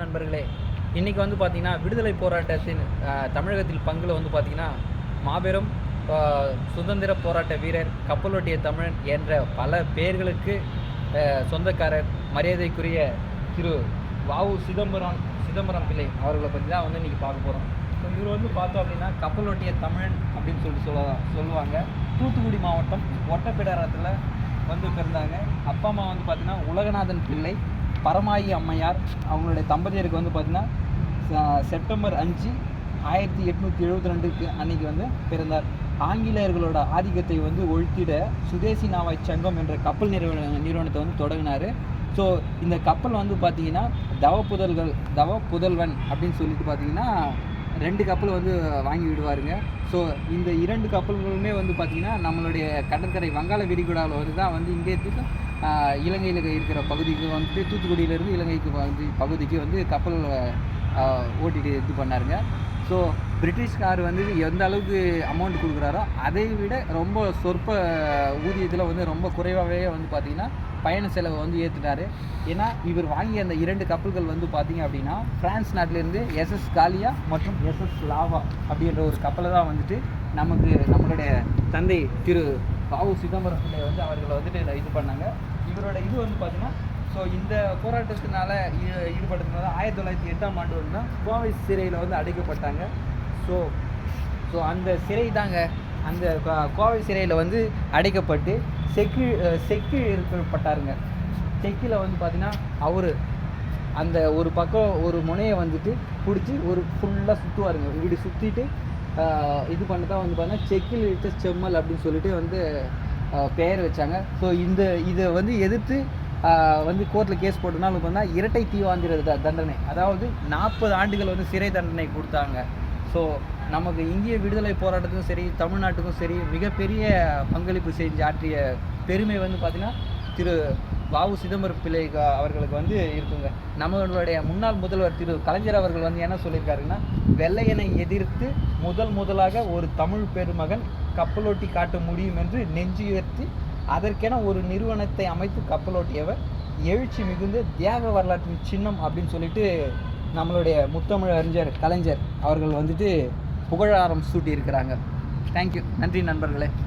நண்பர்களே, இன்றைக்கி வந்து பார்த்திங்கன்னா விடுதலை போராட்டத்தின் தமிழகத்தில் பங்கில் வந்து பார்த்திங்கன்னா மாபெரும் சுதந்திர போராட்ட வீரர், கப்பலோட்டிய தமிழன் என்ற பல பெயர்களுக்கு சொந்தக்காரர், மரியாதைக்குரிய திரு வ.உ. சிதம்பரம் பிள்ளை அவர்களை பற்றி தான் வந்து இன்றைக்கி பார்க்க போகிறோம். ஸோ இவர் வந்து பார்த்தோம் அப்படின்னா கப்பலோட்டிய தமிழன் அப்படின்னு சொல்லுவாங்க. தூத்துக்குடி மாவட்டம் ஒட்டப்பிடாரத்தில் வந்து பிறந்தாங்க. அப்பா அம்மா வந்து பார்த்திங்கன்னா உலகநாதன் பிள்ளை, பரமாயி அம்மையார். அவங்களுடைய தம்பதியருக்கு வந்து பார்த்திங்கன்னா செப்டம்பர் 5, 1872 அன்றைக்கி வந்து பிறந்தார். ஆங்கிலேயர்களோட ஆதிக்கத்தை வந்து ஒழித்திட சுதேசி நாவாய் சங்கம் என்ற கப்பல் நிறுவனத்தை வந்து தொடங்கினார். ஸோ இந்த கப்பல் வந்து பார்த்திங்கன்னா தவ புதல்வன் அப்படின்னு சொல்லிட்டு பார்த்திங்கன்னா 2 கப்பல் வந்து வாங்கி விடுவாருங்க. ஸோ இந்த 2 கப்பல்களுமே வந்து பார்த்திங்கன்னா நம்மளுடைய கடற்கரை வங்காள விரிகுடாவில் வந்து தான் வந்து இங்கே இலங்கையில் இருக்கிற பகுதிக்கு வந்து தூத்துக்குடியிலேருந்து இலங்கைக்கு பகுதிக்கு வந்து கப்பல் ஓட்டிகிட்டு இது பண்ணாருங்க. ஸோ பிரிட்டிஷ்கார் வந்து எந்த அளவுக்கு அமௌண்ட் கொடுக்குறாரோ அதை விட ரொம்ப சொற்ப ஊதியத்தில் வந்து ரொம்ப குறைவாகவே வந்து பார்த்திங்கன்னா பயண செலவை வந்து ஏற்றுட்டார். ஏன்னா இவர் வாங்கிய அந்த 2 கப்பல்கள் வந்து பார்த்திங்க அப்படின்னா பிரான்ஸ் நாட்டிலேருந்து SS காலியா மற்றும் SS லாவா அப்படின்ற ஒரு கப்பலை தான் வந்துட்டு நம்மளுடைய தந்தை திரு வ.உ. சிதம்பரம் பிள்ளை வந்து அவர்களை வந்துட்டு இது பண்ணாங்க. இவரோட இது வந்து பார்த்திங்கன்னா ஸோ இந்த போராட்டத்தினால ஈடுபடுத்தினால 1908ஆம் ஆண்டு வந்து தான் கோவை சிறையில் வந்து அடைக்கப்பட்டாங்க. ஸோ அந்த சிறை தாங்க, அந்த கோவை சிறையில் வந்து அடைக்கப்பட்டு செக்கு இருக்கப்பட்டாருங்க. செக்கில் வந்து பார்த்திங்கன்னா அவர் அந்த ஒரு பக்கம் ஒரு முனையை வந்துட்டு பிடிச்சி ஒரு ஃபுல்லாக சுற்றுவாருங்க. இப்படி சுற்றிட்டு இது பண்ண தான் வந்து பார்த்தீங்கன்னா செக்கில் இட்ட செம்மல் அப்படின்னு சொல்லிட்டு வந்து பெயர் வச்சாங்க. ஸோ இதை வந்து எதிர்த்து வந்து கோர்ட்டில் கேஸ் போட்டனாலும் பார்த்தீங்கன்னா இரட்டை தீவாந்திர தண்டனை, அதாவது 40 ஆண்டுகள் வந்து சிறை தண்டனை கொடுத்தாங்க. ஸோ நமக்கு இந்திய விடுதலை போராட்டத்துக்கும் சரி, தமிழ்நாட்டுக்கும் சரி மிகப்பெரிய பங்களிப்பு செஞ்சு ஆற்றிய பெருமை வந்து பார்த்திங்கன்னா திரு வ.உ. சிதம்பரம் பிள்ளை அவர்களுக்கு வந்து இருக்குங்க. நம்மளுடைய முன்னாள் முதல்வர் திரு கலைஞர் அவர்கள் வந்து என்ன சொல்லியிருக்காருன்னா, வெள்ளையனை எதிர்த்து முதலாக ஒரு தமிழ் பெருமகன் கப்பலோட்டி காட்ட முடியும் என்று நெஞ்சுயர்த்தி அதற்கென ஒரு நிறுவனத்தை அமைத்து கப்பலோட்டியவர் எழுச்சி மிகுந்த தியாக வரலாற்றின் சின்னம் அப்படின்னு சொல்லிட்டு நம்மளுடைய முத்தமிழ் அறிஞர் கலைஞர் அவர்கள் வந்துட்டு புகழாரம் சூட்டி இருக்கிறாங்க. தேங்க்யூ. நன்றி நண்பர்களே.